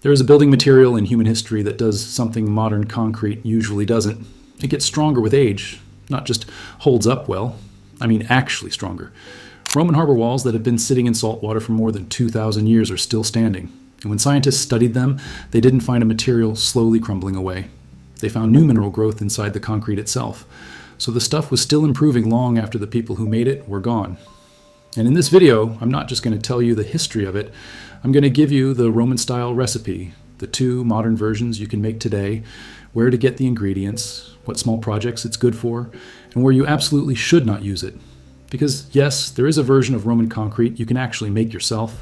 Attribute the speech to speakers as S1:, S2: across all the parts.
S1: There is a building material in human history that does something modern concrete usually doesn't. It gets stronger with age, not just holds up well. I mean actually stronger. Roman harbor walls that have been sitting in salt water for more than 2,000 years are still standing. And when scientists studied them, they didn't find a material slowly crumbling away. They found new mineral growth inside the concrete itself. So the stuff was still improving long after the people who made it were gone. And in this video, I'm not just going to tell you the history of it, I'm going to give you the Roman-style recipe, the 2 modern versions you can make today, where to get the ingredients, what small projects it's good for, and where you absolutely should not use it. Because yes, there is a version of Roman concrete you can actually make yourself.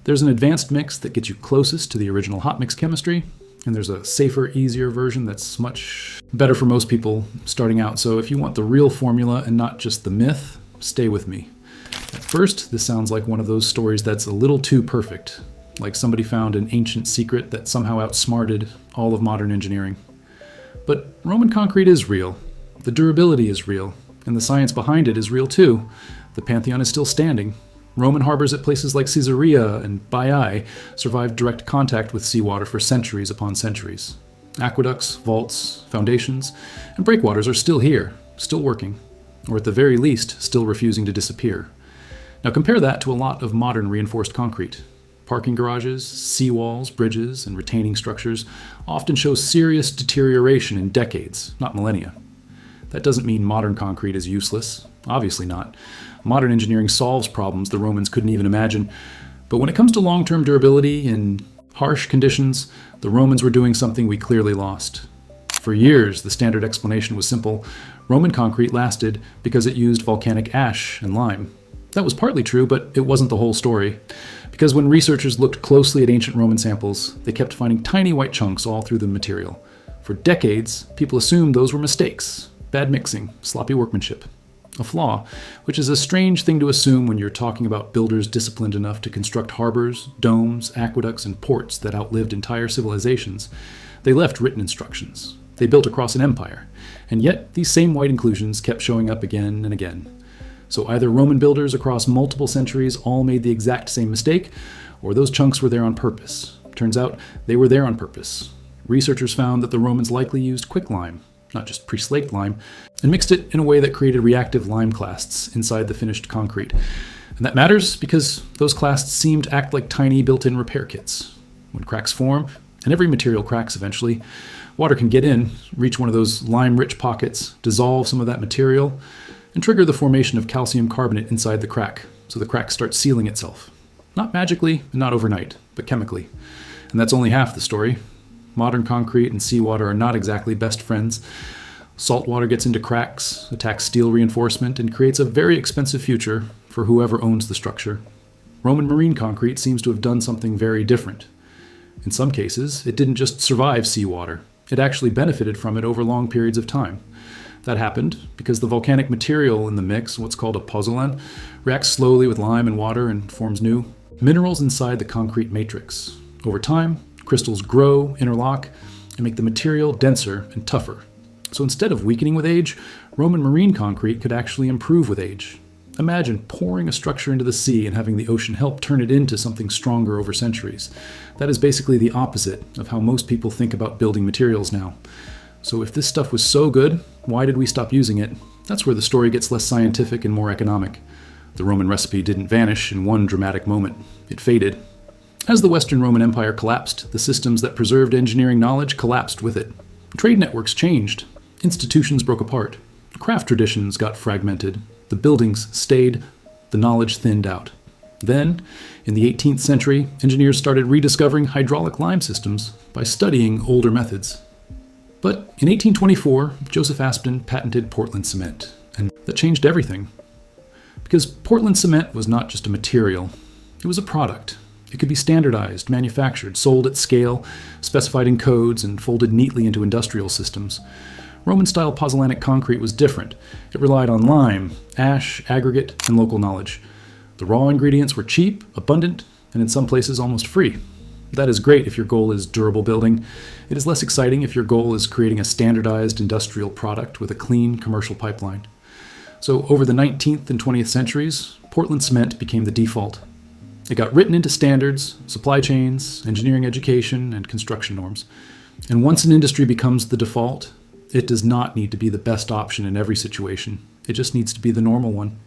S1: There's an advanced mix that gets you closest to the original hot mix chemistry, and there's a safer, easier version that's much better for most people starting out. So if you want the real formula and not just the myth, stay with me. At first, this sounds like one of those stories that's a little too perfect, like somebody found an ancient secret that somehow outsmarted all of modern engineering. But Roman concrete is real, the durability is real, and the science behind it is real too. The Pantheon is still standing. Roman harbors at places like Caesarea and Baiae survived direct contact with seawater for centuries upon centuries. Aqueducts, vaults, foundations, and breakwaters are still here, still working, or at the very least, still refusing to disappear. Now compare that to a lot of modern reinforced concrete. Parking garages, seawalls, bridges, and retaining structures often show serious deterioration in decades, not millennia. That doesn't mean modern concrete is useless. Obviously not. Modern engineering solves problems the Romans couldn't even imagine. But when it comes to long-term durability in harsh conditions, the Romans were doing something we clearly lost. For years, the standard explanation was simple. Roman concrete lasted because it used volcanic ash and lime. That was partly true, but it wasn't the whole story. Because when researchers looked closely at ancient Roman samples, they kept finding tiny white chunks all through the material. For decades, people assumed those were mistakes, bad mixing, sloppy workmanship. A flaw, which is a strange thing to assume when you're talking about builders disciplined enough to construct harbors, domes, aqueducts, and ports that outlived entire civilizations. They left written instructions. They built across an empire. And yet, these same white inclusions kept showing up again and again. So either Roman builders across multiple centuries all made the exact same mistake, or those chunks were there on purpose. Turns out they were there on purpose. Researchers found that the Romans likely used quicklime, not just pre-slaked lime, and mixed it in a way that created reactive lime clasts inside the finished concrete. And that matters because those clasts seem to act like tiny built-in repair kits. When cracks form, and every material cracks eventually, water can get in, reach one of those lime-rich pockets, dissolve some of that material, and trigger the formation of calcium carbonate inside the crack, so the crack starts sealing itself. Not magically, and not overnight, but chemically. And that's only half the story. Modern concrete and seawater are not exactly best friends. Salt water gets into cracks, attacks steel reinforcement, and creates a very expensive future for whoever owns the structure. Roman marine concrete seems to have done something very different. In some cases, it didn't just survive seawater. It actually benefited from it over long periods of time. That happened because the volcanic material in the mix, what's called a pozzolan, reacts slowly with lime and water and forms new minerals inside the concrete matrix. Over time, crystals grow, interlock, and make the material denser and tougher. So instead of weakening with age, Roman marine concrete could actually improve with age. Imagine pouring a structure into the sea and having the ocean help turn it into something stronger over centuries. That is basically the opposite of how most people think about building materials now. So if this stuff was so good, why did we stop using it? That's where the story gets less scientific and more economic. The Roman recipe didn't vanish in one dramatic moment. It faded. As the Western Roman Empire collapsed, the systems that preserved engineering knowledge collapsed with it. Trade networks changed. Institutions broke apart. Craft traditions got fragmented. The buildings stayed. The knowledge thinned out. Then, in the 18th century, engineers started rediscovering hydraulic lime systems by studying older methods. But in 1824, Joseph Aspdin patented Portland cement, and that changed everything. Because Portland cement was not just a material, it was a product. It could be standardized, manufactured, sold at scale, specified in codes, and folded neatly into industrial systems. Roman-style pozzolanic concrete was different. It relied on lime, ash, aggregate, and local knowledge. The raw ingredients were cheap, abundant, and in some places almost free. That is great if your goal is durable building. It is less exciting if your goal is creating a standardized industrial product with a clean commercial pipeline. So over the 19th and 20th centuries, Portland cement became the default. It got written into standards, supply chains, engineering education, and construction norms. And once an industry becomes the default, it does not need to be the best option in every situation. It just needs to be the normal one.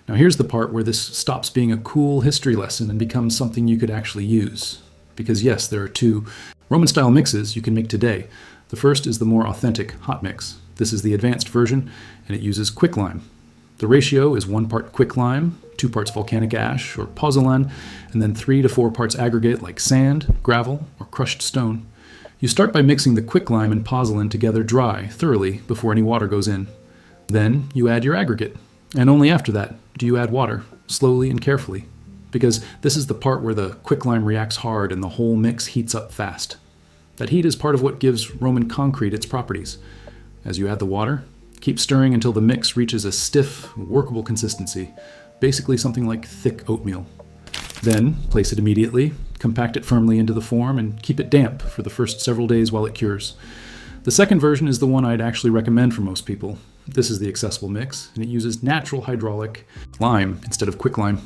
S1: Now here's the part where this stops being a cool history lesson and becomes something you could actually use. Because yes, there are two Roman-style mixes you can make today. The first is the more authentic hot mix. This is the advanced version, and it uses quicklime. The ratio is 1 part quicklime, 2 parts volcanic ash or pozzolan, and then 3 to 4 parts aggregate like sand, gravel, or crushed stone. You start by mixing the quicklime and pozzolan together dry, thoroughly, before any water goes in. Then you add your aggregate, and only after that do you add water, slowly and carefully, because this is the part where the quicklime reacts hard and the whole mix heats up fast. That heat is part of what gives Roman concrete its properties. As you add the water, keep stirring until the mix reaches a stiff, workable consistency, basically something like thick oatmeal. Then place it immediately, compact it firmly into the form, and keep it damp for the first several days while it cures. The second version is the one I'd actually recommend for most people. This is the accessible mix, and it uses natural hydraulic lime instead of quicklime.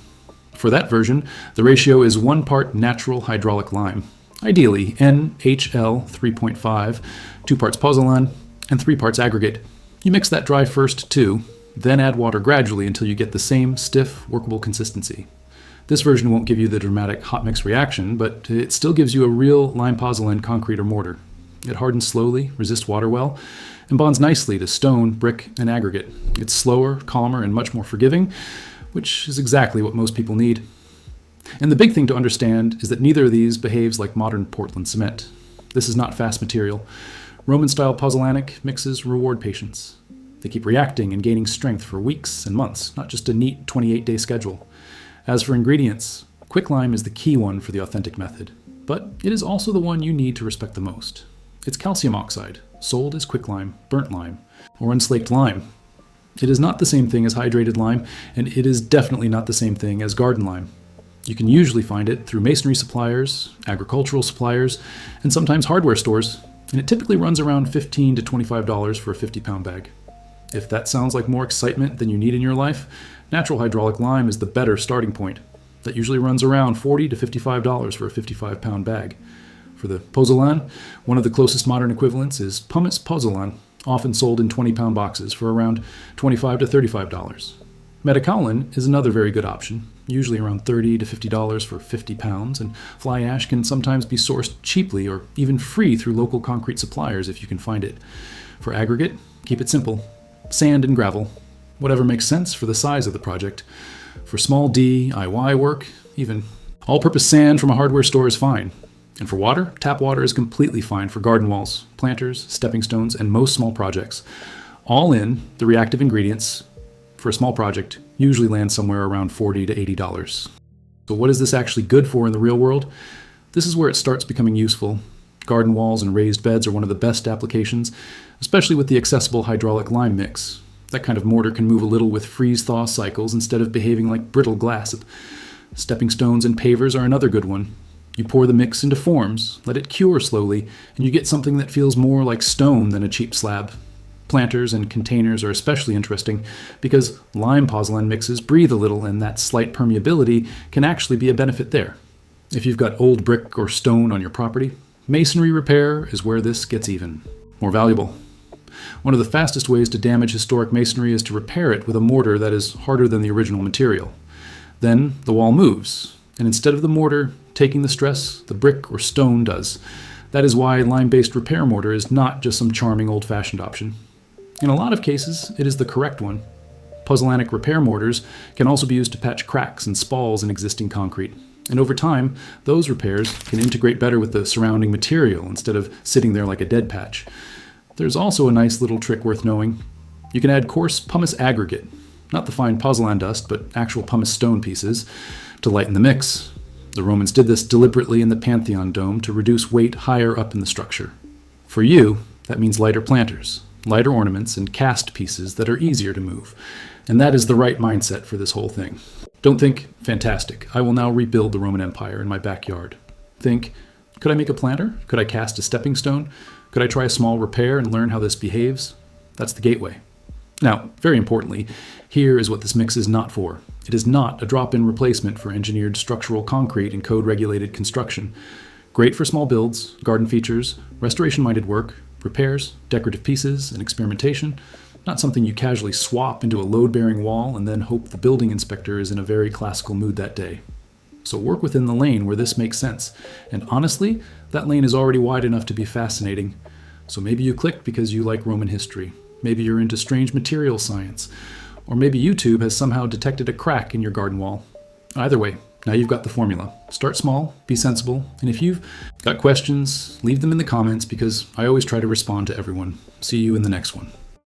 S1: For that version, the ratio is 1 part natural hydraulic lime. Ideally, NHL 3.5, 2 parts pozzolan, and 3 parts aggregate. You mix that dry first too, then add water gradually until you get the same stiff, workable consistency. This version won't give you the dramatic hot mix reaction, but it still gives you a real lime pozzolan concrete or mortar. It hardens slowly, resists water well, and bonds nicely to stone, brick, and aggregate. It's slower, calmer, and much more forgiving, which is exactly what most people need. And the big thing to understand is that neither of these behaves like modern Portland cement. This is not fast material. Roman-style pozzolanic mixes reward patience. They keep reacting and gaining strength for weeks and months, not just a neat 28-day schedule. As for ingredients, quicklime is the key one for the authentic method, but it is also the one you need to respect the most. It's calcium oxide, sold as quicklime, burnt lime, or unslaked lime. It is not the same thing as hydrated lime, and it is definitely not the same thing as garden lime. You can usually find it through masonry suppliers, agricultural suppliers, and sometimes hardware stores, and it typically runs around $15 to $25 for a 50-pound bag. If that sounds like more excitement than you need in your life, natural hydraulic lime is the better starting point. That usually runs around $40 to $55 for a 55-pound bag. For the pozzolan, one of the closest modern equivalents is pumice pozzolan, often sold in 20-pound boxes for around $25 to $35. Metakaolin is another very good option, usually around $30 to $50 for 50 pounds, and fly ash can sometimes be sourced cheaply or even free through local concrete suppliers if you can find it. For aggregate, keep it simple. Sand and gravel, whatever makes sense for the size of the project. For small DIY work, even all-purpose sand from a hardware store is fine. And for water, tap water is completely fine for garden walls, planters, stepping stones, and most small projects. All in, the reactive ingredients for a small project usually land somewhere around $40 to $80. So what is this actually good for in the real world? This is where it starts becoming useful. Garden walls and raised beds are one of the best applications, especially with the accessible hydraulic lime mix. That kind of mortar can move a little with freeze-thaw cycles instead of behaving like brittle glass. Stepping stones and pavers are another good one. You pour the mix into forms, let it cure slowly, and you get something that feels more like stone than a cheap slab. Planters and containers are especially interesting because lime pozzolan mixes breathe a little, and that slight permeability can actually be a benefit there. If you've got old brick or stone on your property, masonry repair is where this gets even more valuable. One of the fastest ways to damage historic masonry is to repair it with a mortar that is harder than the original material. Then the wall moves, and instead of the mortar taking the stress, the brick or stone does. That is why lime-based repair mortar is not just some charming old-fashioned option. In a lot of cases, it is the correct one. Pozzolanic repair mortars can also be used to patch cracks and spalls in existing concrete. And over time, those repairs can integrate better with the surrounding material instead of sitting there like a dead patch. There's also a nice little trick worth knowing. You can add coarse pumice aggregate, not the fine pozzolan dust, but actual pumice stone pieces, to lighten the mix. The Romans did this deliberately in the Pantheon dome to reduce weight higher up in the structure. For you, that means lighter planters, lighter ornaments, and cast pieces that are easier to move. And that is the right mindset for this whole thing. Don't think, fantastic, I will now rebuild the Roman Empire in my backyard. Think, could I make a planter? Could I cast a stepping stone? Could I try a small repair and learn how this behaves? That's the gateway. Now, very importantly, here is what this mix is not for. It is not a drop-in replacement for engineered structural concrete and code-regulated construction. Great for small builds, garden features, restoration-minded work, repairs, decorative pieces, and experimentation. Not something you casually swap into a load-bearing wall and then hope the building inspector is in a very classical mood that day. So work within the lane where this makes sense. And honestly, that lane is already wide enough to be fascinating. So maybe you clicked because you like Roman history. Maybe you're into strange material science. Or maybe YouTube has somehow detected a crack in your garden wall. Either way, now you've got the formula. Start small, be sensible, and if you've got questions, leave them in the comments because I always try to respond to everyone. See you in the next one.